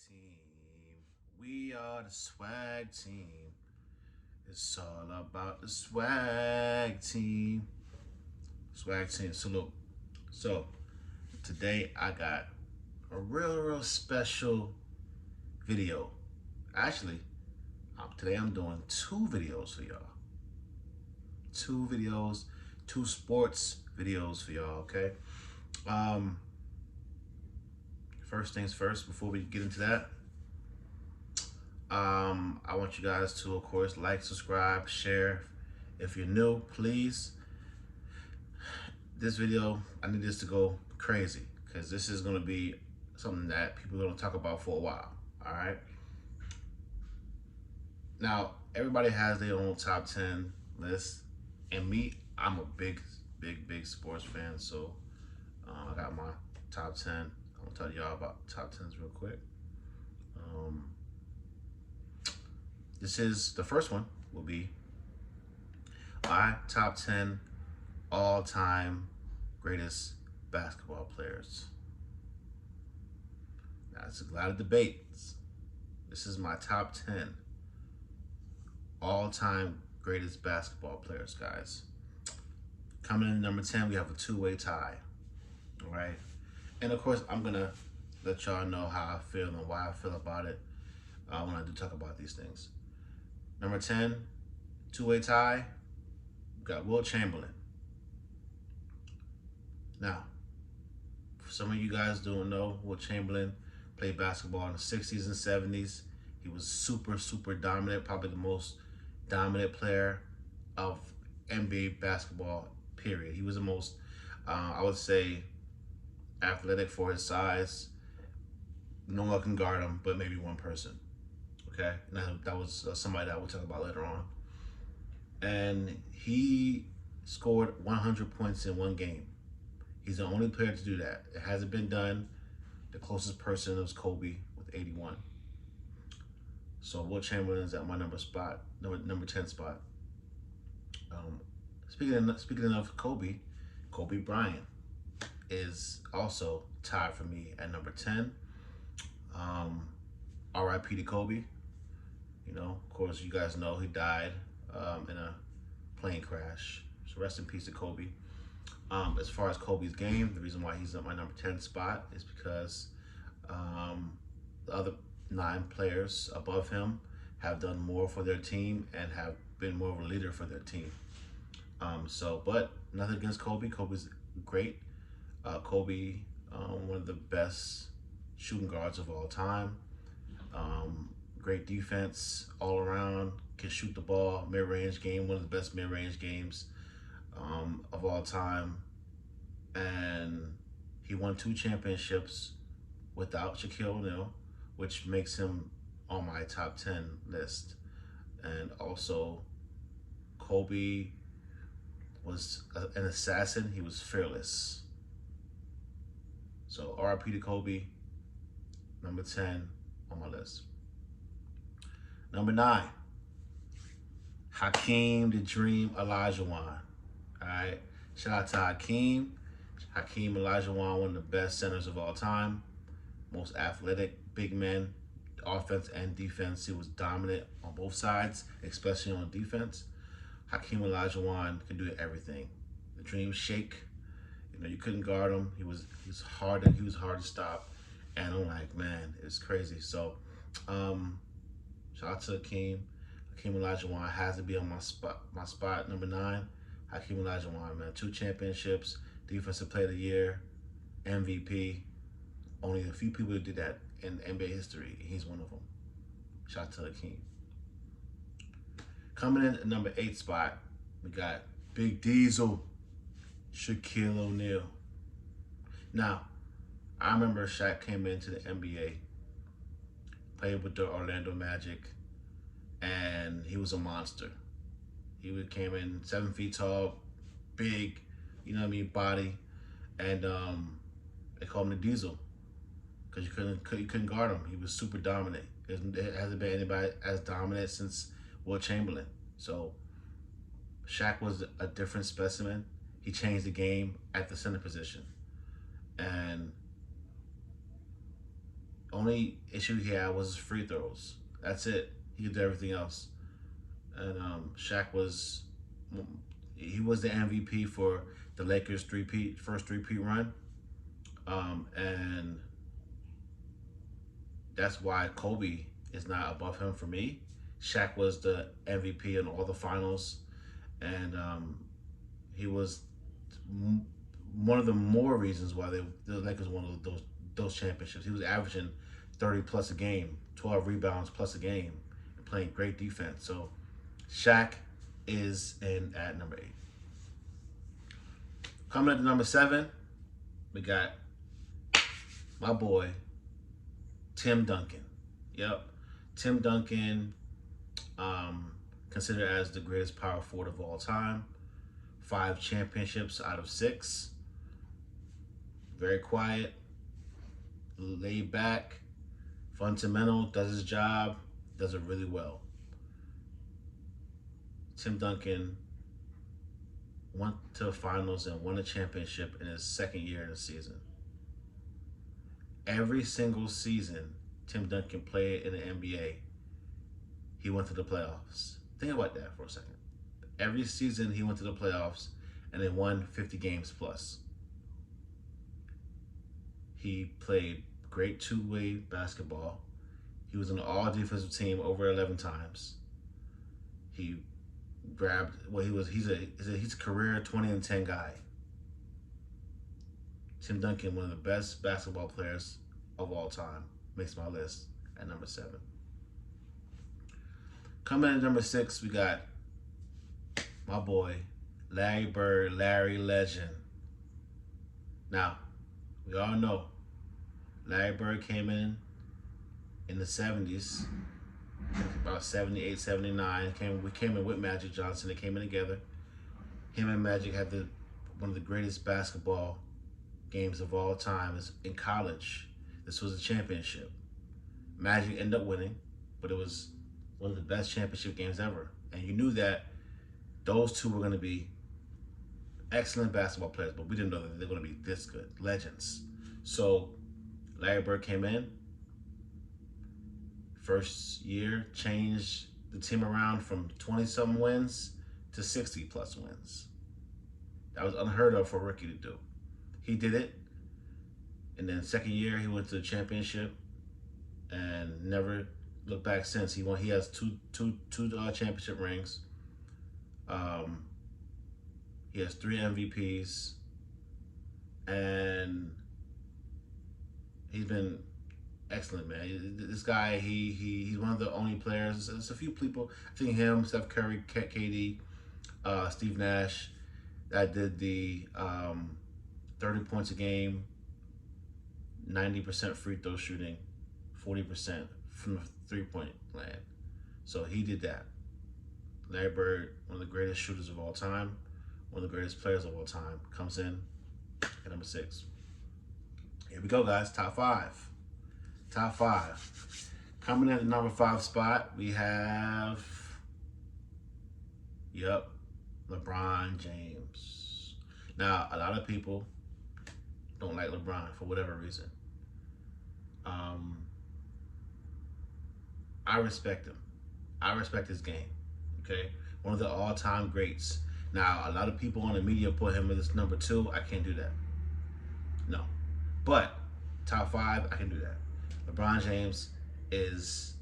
team. We are the swag team. It's all about the swag team. Swag team. Salute. So today I got a real special video. Actually, today I'm doing two videos for y'all. Two videos, two sports videos for y'all. Okay. Um, First things first. Before we get into that, I want you guys to, of course, like, subscribe, share. If you're new, please. This video, I need this to go crazy because this is going to be something that people are going to talk about for a while. All right. Now, everybody has their own top 10 list. And me, I'm a big sports fan. So I got my top 10. I'm going to tell y'all about top 10s real quick. Um, This is the first one, will be my top 10 all time greatest basketball players. Now, it's a lot of debates. This is my top 10 all time greatest basketball players, guys. Coming in at number 10, we have a two-way tie. All right. And of course, I'm going to let y'all know how I feel and why I feel about it when I do talk about these things. Number 10, two-way tie, we got Wilt Chamberlain. Now, for some of you guys don't know, Wilt Chamberlain played basketball in the 60s and 70s. He was super dominant, probably the most dominant player of NBA basketball, period. He was the most, I would say, athletic for his size. No one can guard him, but maybe one person. Okay, and that was somebody that we'll talk about later on. And he scored 100 points in one game. He's the only player to do that. It hasn't been done. The closest person was Kobe with 81. So Wilt Chamberlain is at my number 10 spot. Speaking of Kobe Bryant is also tied for me at number 10. R.I.P. to Kobe. You know, of course, you guys know he died in a plane crash. So rest in peace to Kobe. As far as Kobe's game, the reason why he's at my number 10 spot is because the other 9 players above him have done more for their team and have been more of a leader for their team. But nothing against Kobe. Kobe's great. Kobe, one of the best shooting guards of all time. Great defense all around, can shoot the ball, mid-range game, one of the best mid-range games of all time. And he won 2 championships without Shaquille O'Neal, which makes him on my top 10 list. And also, Kobe was an assassin. He was fearless. So RIP to Kobe, number 10 on my list. Number 9, Hakeem the Dream Olajuwon. All right, shout out to Hakeem. Hakeem Olajuwon, one of the best centers of all time, most athletic, big men, offense and defense. He was dominant on both sides, especially on defense. Hakeem Olajuwon could do everything. The Dream Shake. You know, you couldn't guard him. He was hard to stop. And I'm like, man, it's crazy. So, shout out to Hakeem. Hakeem Olajuwon has to be on my spot number 9. Hakeem Olajuwon, man, 2 championships, Defensive Player of the Year, MVP. Only a few people did that in NBA history. He's one of them. Shout out to Hakeem. Coming in at number 8 spot, we got Big Diesel, Shaquille O'Neal. Now, I remember Shaq came into the NBA, played with the Orlando Magic, and he was a monster. He came in 7 feet tall, big, you know what I mean, body, and they called him the Diesel because you couldn't guard him. He was super dominant. There hasn't been anybody as dominant since Wilt Chamberlain. So Shaq was a different specimen. He changed the game at the center position, and only issue he had was his free throws. That's it. He could do everything else. And Shaq was he was the MVP for the Lakers first three-peat run. And that's why Kobe is not above him for me. Shaq was the MVP in all the finals, and he was one of the more reasons why the Lakers won those championships. He was averaging 30 plus a game, 12 rebounds plus a game, and playing great defense. So Shaq is in at number 8. Coming at number 7, we got my boy Tim Duncan. Yep, Tim Duncan, considered as the greatest power forward of all time. 5 championships out of 6. Very quiet, laid back, fundamental, does his job, does it really well. Tim Duncan went to the finals and won a championship in his second year in the season. Every single season Tim Duncan played in the NBA, he went to the playoffs. Think about that for a second. Every season he went to the playoffs and they won 50 games plus. He played great two-way basketball. He was on the all-defensive team over 11 times. He grabbed, he's a career 20-10 guy. Tim Duncan, one of the best basketball players of all time, makes my list at number 7. Coming in at number 6, we got my boy, Larry Bird, Larry Legend. Now, we all know Larry Bird came in the 70s, about 78, 79. We came in with Magic Johnson. They came in together. Him and Magic had one of the greatest basketball games of all time in college. This was a championship. Magic ended up winning, but it was one of the best championship games ever. And you knew that those two were going to be excellent basketball players, but we didn't know that they were going to be this good, legends. So Larry Bird came in, first year, changed the team around from 20-something wins to 60-plus wins. That was unheard of for a rookie to do. He did it, and then second year he went to the championship and never looked back since. He has two championship rings. He has 3 MVPs, and he's been excellent, man. This guy, he's one of the only players. There's a few people. I think him, Steph Curry, KD, Steve Nash, that did the 30 points a game, 90% free throw shooting, 40% from the three-point land. So he did that. Larry Bird, one of the greatest shooters of all time, one of the greatest players of all time, comes in at number 6. Here we go, guys. Top 5. Top 5. Coming in at the number 5 spot, we have, LeBron James. Now, a lot of people don't like LeBron for whatever reason. I respect him. I respect his game. Okay, one of the all-time greats. Now, a lot of people on the media put him as number 2. I can't do that. No, but top 5, I can do that. LeBron James is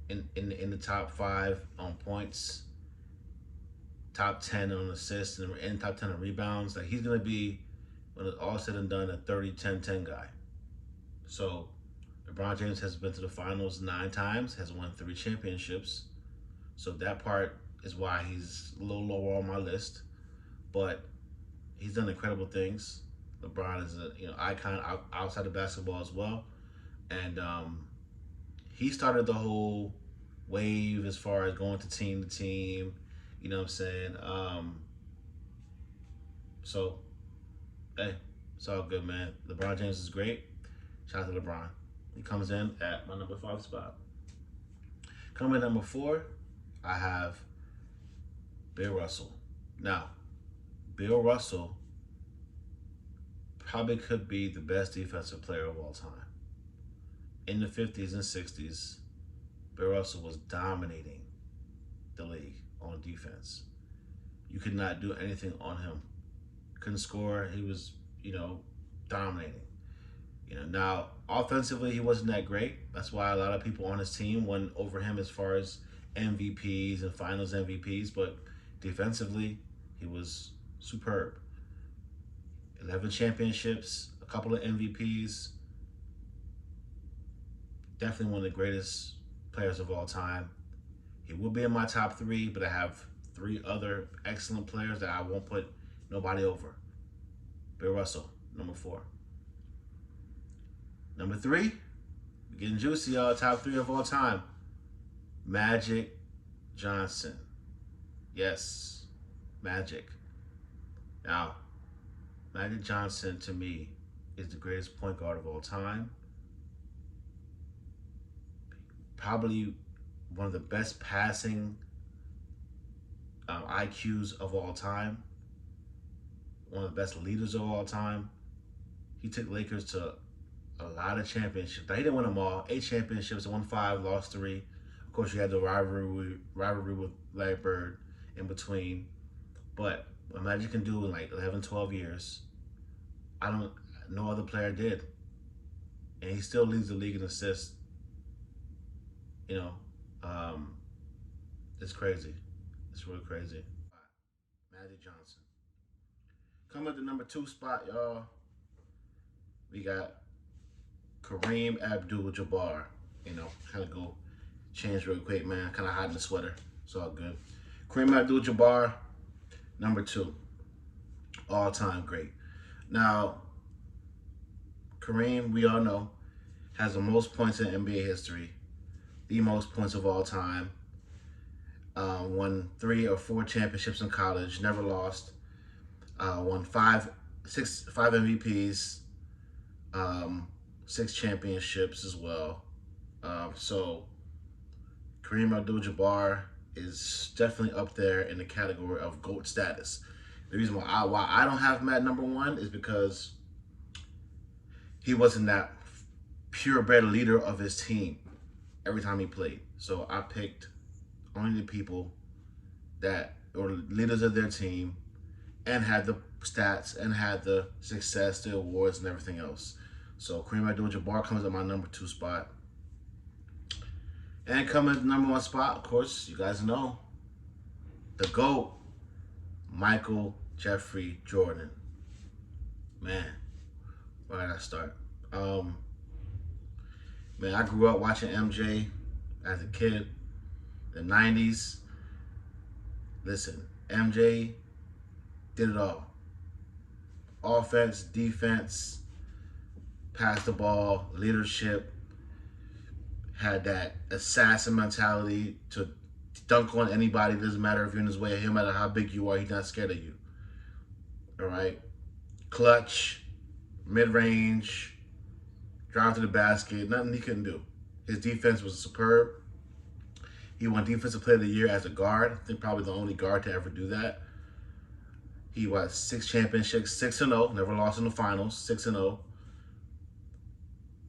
in the top 5 on points, top 10 on assists, and top 10 on rebounds. Like, he's gonna be, when it's all said and done, a 30-10-10 guy. So LeBron James has been to the finals 9 times, has won 3 championships. So that part is why he's a little lower on my list, but he's done incredible things. LeBron is a icon outside of basketball as well, and he started the whole wave as far as going to team. You know what I'm saying? So hey, it's all good, man. LeBron James is great. Shout out to LeBron. He comes in at my number 5 spot. Coming at number 4, I have Bill Russell. Now, Bill Russell probably could be the best defensive player of all time. in the 50s and 60s, Bill Russell was dominating the league on defense. You could not do anything on him. Couldn't score. He was, dominating. Now offensively he wasn't that great. That's why a lot of people on his team won over him as far as MVPs and Finals MVPs. But defensively, he was superb. 11 championships, a couple of MVPs. Definitely one of the greatest players of all time. He will be in my top 3, but I have 3 other excellent players that I won't put nobody over. Bill Russell, number 4. Number 3, we're getting juicy, y'all. Top 3 of all time. Magic Johnson. Yes, Magic. Now, Magic Johnson, to me, is the greatest point guard of all time. Probably one of the best passing IQs of all time. One of the best leaders of all time. He took Lakers to a lot of championships. Now, he didn't win them all. 8 championships, won 5, lost 3. Of course, you had the rivalry with Larry Bird in between. But what Magic can do in like 11, 12 years, no other player did. And he still leads the league in assists. It's crazy. It's real crazy. Magic Johnson. Coming at the number 2 spot, y'all, we got Kareem Abdul-Jabbar. Kind of go change real quick, man. Kind of hiding the sweater. It's all good. Kareem Abdul-Jabbar, number 2. All-time great. Now, Kareem, we all know, has the most points in NBA history. The most points of all time. Won 3 or 4 championships in college. Never lost. Won 5 MVPs. 6 championships as well. So Kareem Abdul-Jabbar is definitely up there in the category of GOAT status. The reason why I don't have him at number 1 is because he wasn't that purebred leader of his team every time he played. So I picked only the people that were leaders of their team and had the stats and had the success, the awards, and everything else. So Kareem Abdul-Jabbar comes at my number 2 spot. And coming at the number 1 spot, of course, you guys know, the GOAT, Michael Jeffrey Jordan. Man, where did I start? Man, I grew up watching MJ as a kid, the 90s. Listen, MJ did it all. Offense, defense, pass the ball, leadership, had that assassin mentality to dunk on anybody. It doesn't matter if you're in his way, no matter how big you are, he's not scared of you. All right? Clutch, mid-range, drive to the basket, nothing he couldn't do. His defense was superb. He won Defensive Player of the Year as a guard. I think probably the only guard to ever do that. He won 6 championships, 6-0, never lost in the finals, 6-0.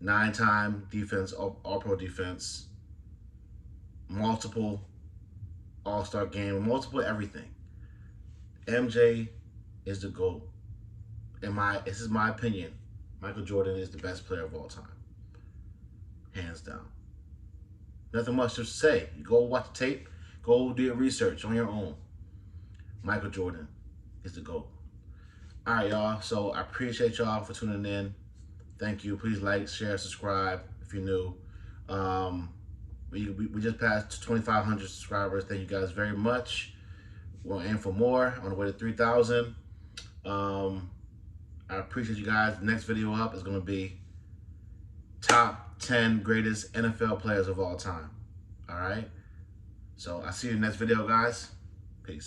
9-time defense, all-pro defense. Multiple all-star game, multiple everything. MJ is the GOAT. This is my opinion. Michael Jordan is the best player of all time. Hands down. Nothing much to say. You go watch the tape. Go do your research on your own. Michael Jordan is the GOAT. All right, y'all. So I appreciate y'all for tuning in. Thank you. Please like, share, subscribe if you're new. We just passed 2,500 subscribers. Thank you guys very much. We'll aim for more. On the way to 3,000. I appreciate you guys. The next video up is going to be top 10 greatest NFL players of all time. All right? So I'll see you in the next video, guys. Peace.